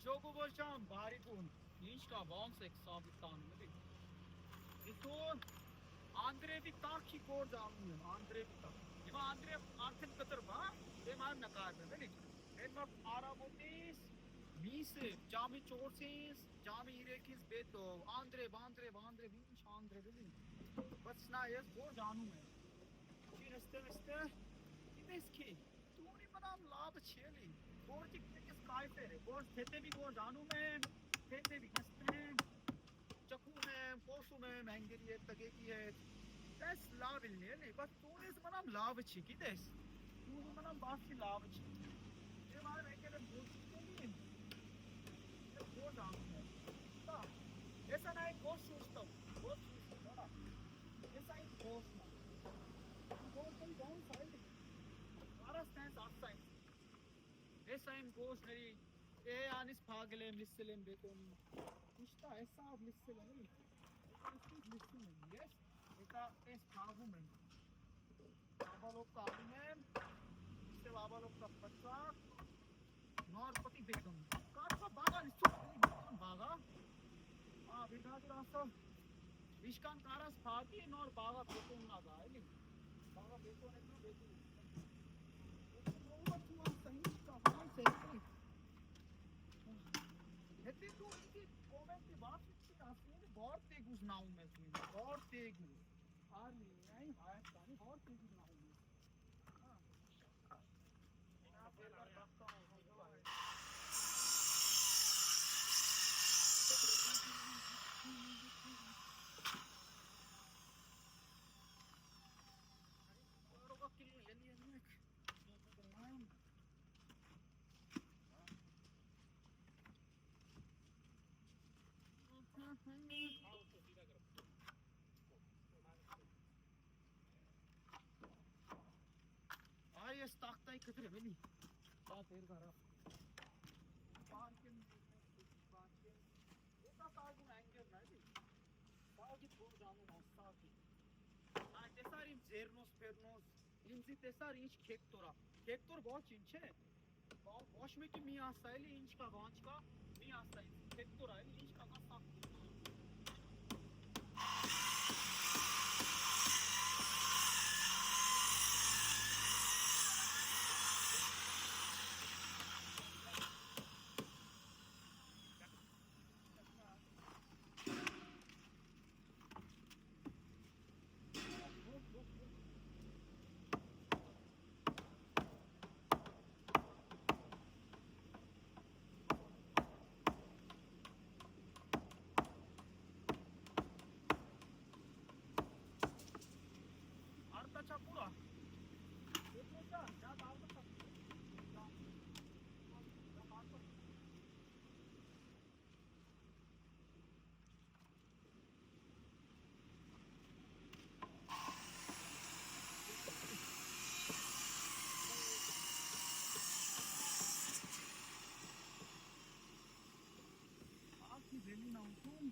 Jogoboşan bari kun. Inşka vansek sabitan mı? İson Andre bir takki kor damlıyor. Andre bir tak. Ima Andre artık katır ba. Beman nakar be. Benim arabotis. Mise, cami çorsiz, cami irekis beto. Andre vinç Andre bilin. Bas na yes kor जानू मैं. Çin este. Kideski. तूने बनाम लाभ छेली. Kor किस काय पे रे. Kor खेते भी kor जानू मैं. खेते भी किसते हैं. चक्कू में, पोसू में, महंगी है, तगे की है. Des लाभ इल्ले नहीं. बस तूने से बनाम लाभ छिकी des. तूने बनाम बासी लाभ छिकी. ये मारे मैं के लिए बोल सकते नहीं. ये kor जानू मैं. ता. ऐसा नहीं kor सोचता हूँ. Kor सोचता हूँ. ऐसा ही kor ना. Kor कोई down side. Ara stance outside. Essa im goes neri. Anis pagale misselem beton. İşte hesap misselem. Misselem. Yes. Eka es pagumem. Babalok kavumem. İşte babalok kapatsa. Norpati begum. Kaçsa baga listo. Baga. Beta rasa. İşkan karas pagi nor baga beton na gaili. Baga beton ekno beton. Hätte du die Momente warten lassen, बहुत तेज नाऊ में थी, बहुत तेज are नहीं हाय पानी बहुत तेज नाऊ में हां यहां पे रखता हूं और वो किल ये नहीं ये ताकता ही किधर है बनी बात फिर करा पार्किंग ये का ताकू एंगल ना जी ताकि थोड़ा जानो मस्ता की तेसारी जेरनोस पेरनोस इंजी तेसारी इंच खेक्तोर बहुत इंच है वॉश में की मी आस्ता है इंच का वांच का मी आस्ता है खेक्तोर है इंच का साफ पूरा आपकी वेली ना तुम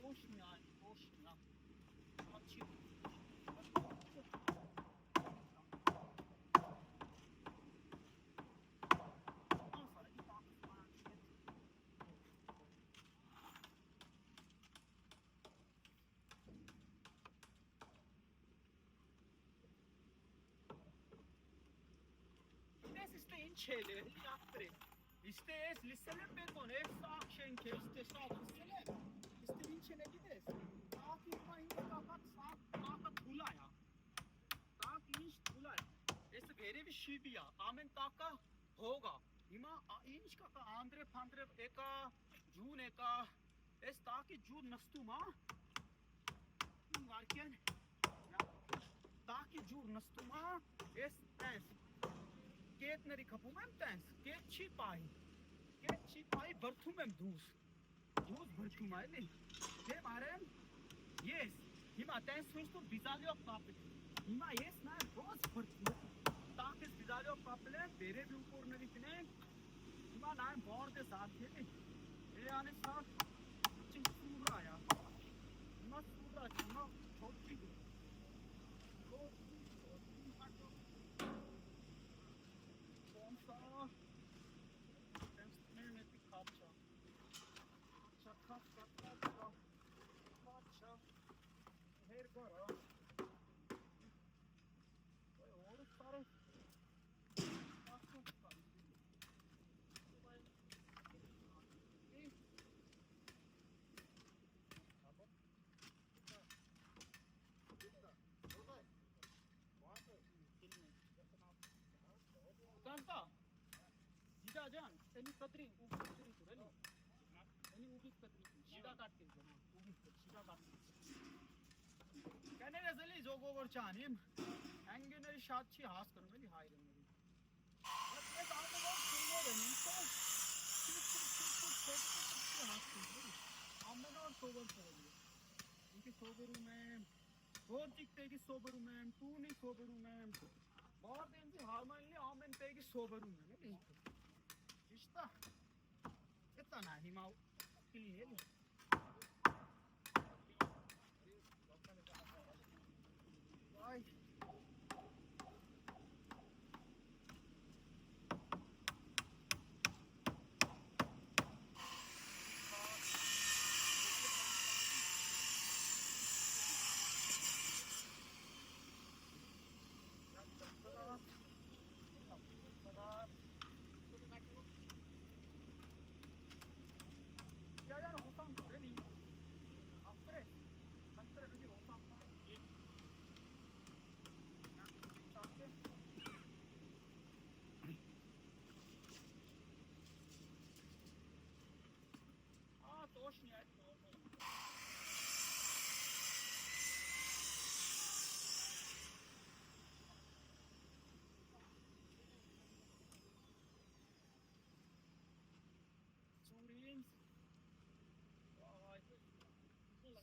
Toşna. Açık. İşte inçeli yaptırı. İşte listeler beton ev akşen ke işte sağ listeler. İşte inçene gides. ताकि इतना इंच का कट साफ ताकत खुलाया ताकि इंच खुलाया ऐसे वेरे भी शिबिया आमेन ताका होगा इमा इंच का आंध्रे फांद्रे एका जून एका ऐस ताकि जून नस्तुमा वार्कियन ताकि जून नस्तुमा ऐस ऐस केत नरी खपू में तैस केत छिपाई बर्थू में दूस बर्थू में नहीं ये मारे Yes, ima ten susto bizalio papel. Ima yes na बहुत फर्क ताकि bizalio papel बेरे भी ऊपर नहीं दिखने. ima ना बोर्ड के साथ है ये आने साथ चिंसूरा आया. ima सूरा चिंना छोटी Seni Kadri, Ubi Kadri tur, öyle mi? Seni Ubi Kadri tur. Şida kattın sen. Ubi Kadri, Şida kattın. Kene rezeli zogover çanim. Enginleri şatçı has kırım öyle hayrım. Bak ne daha da var kırıyor benim. Amben और sober करेंगे इनके sober हूँ मैं बहुत दिखते कि sober हूँ मैं तू नहीं सोबर हूँ मैं बहुत दिन से हार मान लिया आमन पे कि सोबर हूँ मैं नहीं रिश्ता इतना नहीं माँ क्लियर भाई точно Suriyens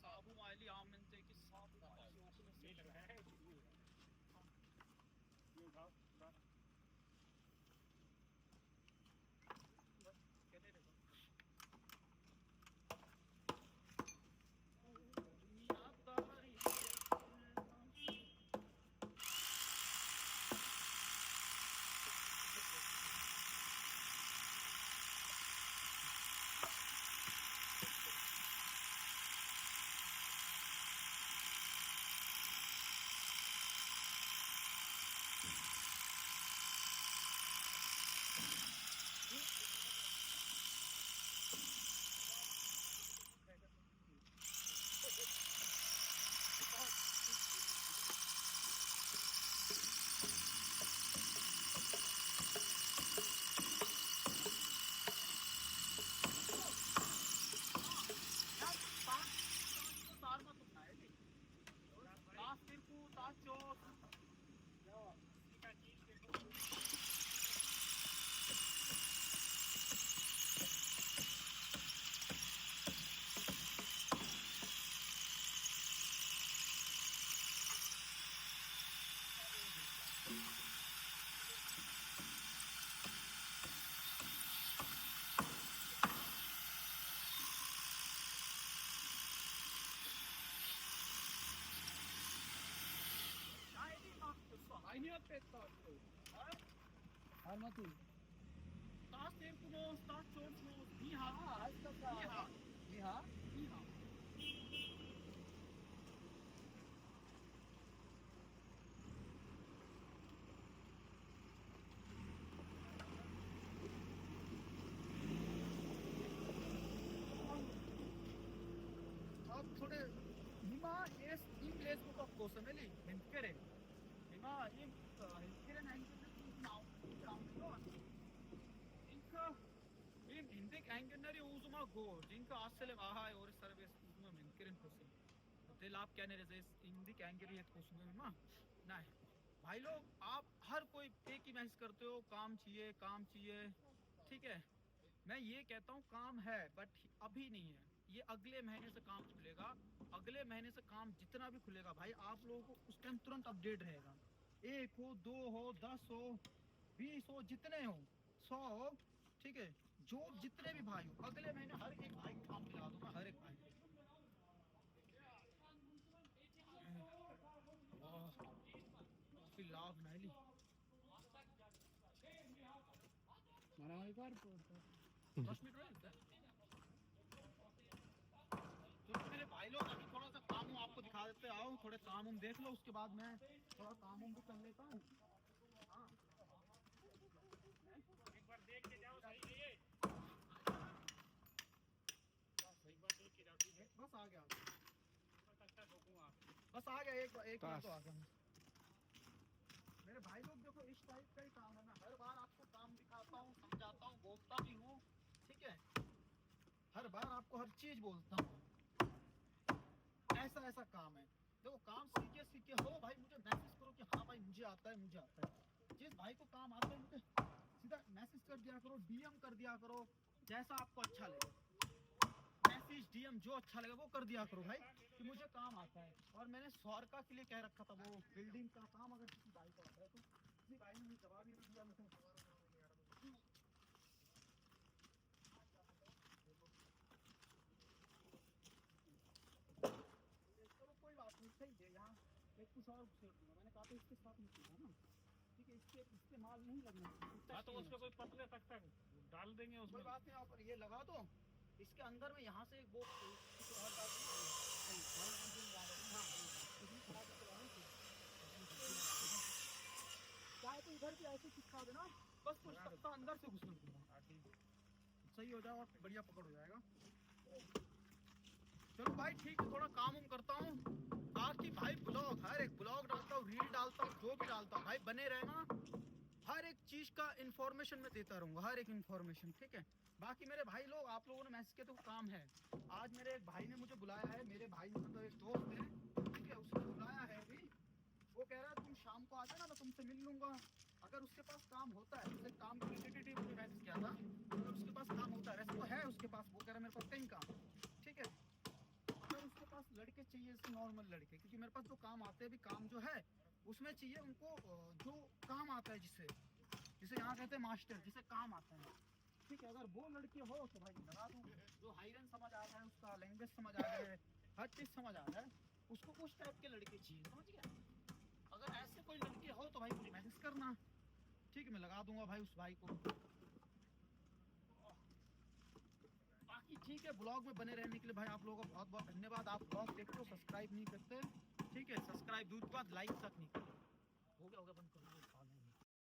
Sabu Maili Aminte ki Sabu Maili okulu seçer. Anladım. Das Tempolos, das Georgelos, Niha, heißt das da? Niha. Niha? Niha. अब थोड़े हिमा एस इंग्लिश बुक ऑफ कोसमेली हिंदकेरे हिमा इन हिंदकेरे नाउ इनका इन हिंदिक एंगनरी uzuma gor jinka asle aha or service uzuma minkirin kosin दिल आप क्या नहीं रहे हिंदिक एंगरियत कोसुमे में नहीं भाई लोग आप हर कोई एक ही मैसेज करते हो काम चाहिए ठीक है मैं ये कहता हूँ काम है बट अभी नहीं है ये अगले महीने से काम खुलेगा अगले महीने से काम जितना भी खुलेगा भाई आप लोगों को उस टाइम तुरंत अपडेट रहेगा 1 हो 2 हो 10 हो 20 हो जितने हो 100 हो ठीक है जो जितने भी भाई हो अगले महीने हर एक भाई काम दिला दूंगा हर एक भाई काफी लाभ नहीं मारा एक बार 10 मिनट रहे तो मेरे भाई लोग अभी थोड़ा सा काम आपको दिखा देते आओ थोड़े काम देख लो उसके बाद मैं थोड़ा काम भी कर लेता हूँ हाँ एक बार देख के जाओ सही है एक बार देख के जाओ ठीक है बस आ गया बस आ गया एक मिनट तो आ गया मेरे भाई लोग देखो इस टाइप का ही काम है मैं हर बार आपको काम दिखाता हूँ समझाता हूँ बोलता भी हूँ हर बार आपको हर चीज बोलता हूँ, ऐसा ऐसा काम है। देखो काम सीखे सीखे हो भाई, मुझे मैसेज करो कि हाँ भाई मुझे आता है, मुझे आता है। जिस भाई को काम आता है मुझे सीधा मैसेज कर दिया करो, डीएम कर दिया करो, जैसा आपको अच्छा लगे। मैसेज डीएम जो अच्छा लगे वो कर दिया करो भाई, कि मुझे काम आता है। और मैंने स्वारका के लिए कह रखा था, वो बिल्डिंग का काम अगर किसी भाई को आता है तो किसी भाई ने मुझे जवाब ही नहीं दिया। मुझे चलो कोई बात नहीं, सही है। यहाँ एक कुछ और शेयर दूंगा, मैंने कहा था इसके साथ नहीं किया ना, ठीक है। इसके इस्तेमाल नहीं लगना चाहिए। हाँ तो उसमें कोई पतले तक तक डाल देंगे कोई उसमें। बात नहीं, आप ये लगा दो। इसके अंदर में यहाँ से वो कुछ और डाल दूंगा। हाँ, चाहे तो इधर भी ऐसे चिपका देना, बस कुछ तख्ता अंदर से घुसने दूंगा, सही हो जाएगा और बढ़िया पकड़ हो जाएगा। चलो भाई ठीक है, थोड़ा काम उम करता हूँ। बाकी भाई ब्लॉग, हर एक ब्लॉग डालता हूँ, रील डालता हूँ, जो भी डालता हूँ भाई बने रहना। हर एक चीज का इंफॉर्मेशन मैं देता रहूंगा, हर एक इंफॉर्मेशन, ठीक है। बाकी मेरे भाई लोग, आप लोगों ने मैसेज किया तो काम है। आज मेरे एक भाई ने मुझे बुलाया है, मेरे भाई मतलब एक दोस्त है, ठीक है, उसने बुलाया है अभी। वो कह रहा है तुम शाम को आ जाना, मैं तुमसे मिल लूंगा। अगर उसके पास काम होता है, उसने काम के रिलेटेड ही मुझे मैसेज किया था, अगर उसके पास काम होता है, वैसे तो है उसके पास, वो कह रहा है मेरे पास कहीं काम, ठीक है। अगर उसके पास लड़के चाहिए, जैसे नॉर्मल लड़के, क्योंकि मेरे पास जो काम आते हैं, अभी काम जो है उसमें चाहिए उनको जो काम आता है, जिसे जिसे यहाँ कहते हैं मास्टर, जिसे काम आता है, ठीक है। अगर वो लड़के हो तो भाई लगा दूँ, जो हाईरन समझ आ रहा है, उसका लैंग्वेज समझ आ रहा है, हर चीज समझ आ रहा है, उसको उस टाइप के लड़के चाहिए, समझ गया। अगर ऐसे कोई लड़के हो तो भाई मुझे मैसेज करना, ठीक है, मैं लगा दूंगा भाई उस भाई को। बाकी ठीक है, ब्लॉग में बने रहने के लिए भाई आप लोगों का बहुत बहुत धन्यवाद। आप ब्लॉग देखते हो, सब्सक्राइब नहीं करते, ठीक है, सब्सक्राइब दूर के बाद लाइक तक नहीं करते। हो गया बंद करो।